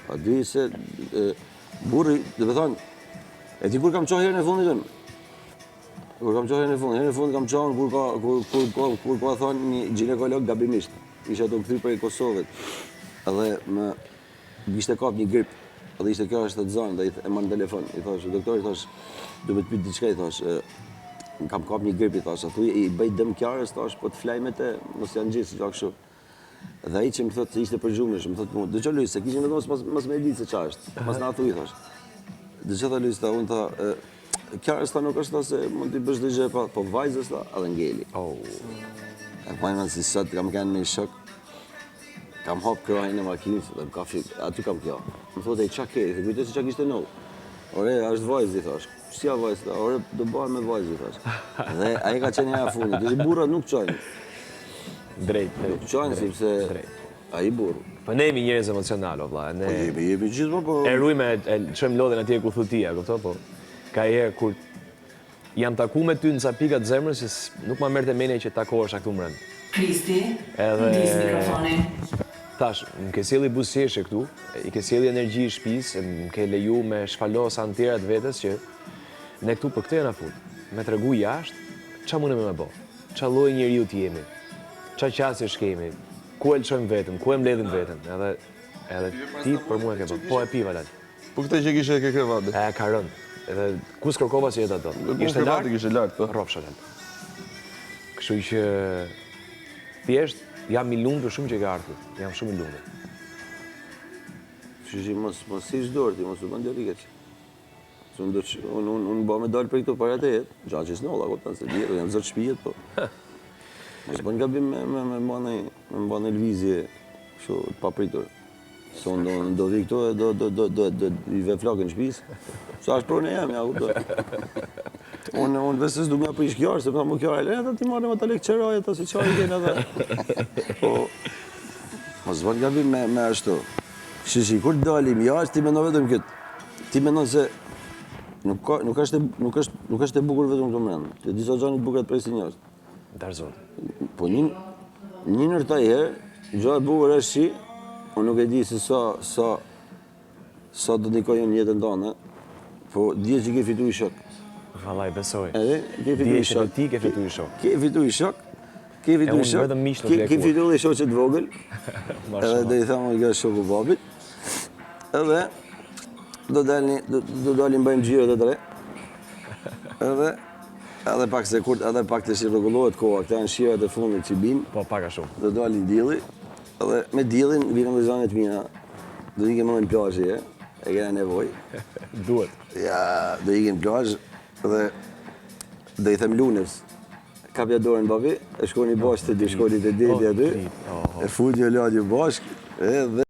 A di se burri, dhe me thonë, e ti kur kam qohë herën e fundit, kur kam qohë herën e fundit kam qohën kur ka thonë një ginekolog gabimisht, isha të këthyr prej Kosovët, edhe më ishte kap një grip, edhe ishte kjo është të zonë, dhe e marrë në telefon, i thash, doktor, i thash, du me të pyt diçka, i thash, kam kap një grip, i thash, thuj, i bëj dëm kjarës, thash, po të flajmet e, mos janë gjithë, si ka kështu. Dhe ai që më thotë se ishte përgjumësh, më thotë mu, dëgjoj Luis, se kishin vendos mas me ditë se qa është, mas na thuj, thash. Dëgjoj tha Luis, unë tha, kjarës ta nuk është ta se mund t'i bësh dëgjë, po vajzës ta, edhe ngeli. E pojnë si sot, kam kanë me shok, kam hap krajnë e makinës, dhe ka fik, aty kam kjo. Më thotë, qa ke, se kujtoj se qa kishte nëllë. Ore, është vajzë, i thash. Shtia vajzë, ta, ore, do bëhen me vajzë, i thash. Dhe aje ka qenë e fundit, dhe burrat nuk qojnë. Drejt. Nuk qojnë, sepse a i burru. Po ne jemi njerëz emocional, o vlla. Po jemi gjithë, po... E rrujme, e qëmë lodhen atje ku thutia, këpëto, po... Ka herë kur jam taku me ty në ca pika të zemrës, që nuk ma mërë të mene që takohesh këtu mërën. Kristi, ndis mikrofonin. Tash, më ke sjellë buzëqeshje këtu, i ke sjellë energji i shtëpisë, më ke leju me shfalosa në tjera të vetës që ne këtu për këtë jena fut. Me tregu jashtë, qa mune me bo? Qa lloj njeriu të jemi? Qa qasësh kemi? Ku e lëshojmë vetëm? Ku e mbledhim vetëm? Edhe ti për mua e ke bë. Po e piva lart. Po këtë që kishe ke krevate? E ka rënë. Edhe ku s'kërkova si jetë ato? Ishte lart? Kishte lart, po. Rrofsha lart. Kështu që thjesht jam i lumtur shumë që ke ardhur. Jam shumë i lumtur. Kështu që mos ish dorë ti, mos u bën deri keq. Unë ba me dalë për këto para të jetë, gjatë që s'nolla, ko të nëse djetë, jam zërë shpijet, po. Mos bën gabim me mba në lvizje, kështu të papritur. Se unë do vi këto e do i ve flakën shpisë. Sa është prone jam, ja, kuptoj. Unë vesës du mja për ish kjarë, se përta mu kjarë, e ta ti marrë me ta lek qëraj, ta si qaj i kena dhe. Po, mos bën gabim me ashtu. Shishi, kur dalim jashtë, ti menon vetëm këtë. Ti menon se nuk është e bukur vetëm këto mrendë. Të disa gjanit bukur e të presin jashtë. Darzon. Po një nërtaj herë, gjo e bukur është që, unë nuk e di se sa do nikojnë në jetën tonë, po dje që ke fitu i shok. Vallaj, besoj. Edhe, ke fitu i shok. Ti ke fitu i shok. Ke fitu i shok. Ke fitu i shok që të vogël. Edhe dhe i thamë nga shoku babit. Edhe, do dalim bëjmë gjire të tre. Edhe pak se kur, edhe pak të shi rregullohet koha, këta janë shirat e fundit që bim. Po, paka shumë. Do dalin dielli, edhe me diellin vinë me zanet mina. Do ikem edhe në plazh, e kena nevojë. Duhet. Ja, do ikem në plazh, dhe do i them Lunës. Kapja dorën babi, e shkoni bashkë të dy shkolit e deli aty. E futje ladju bashkë, edhe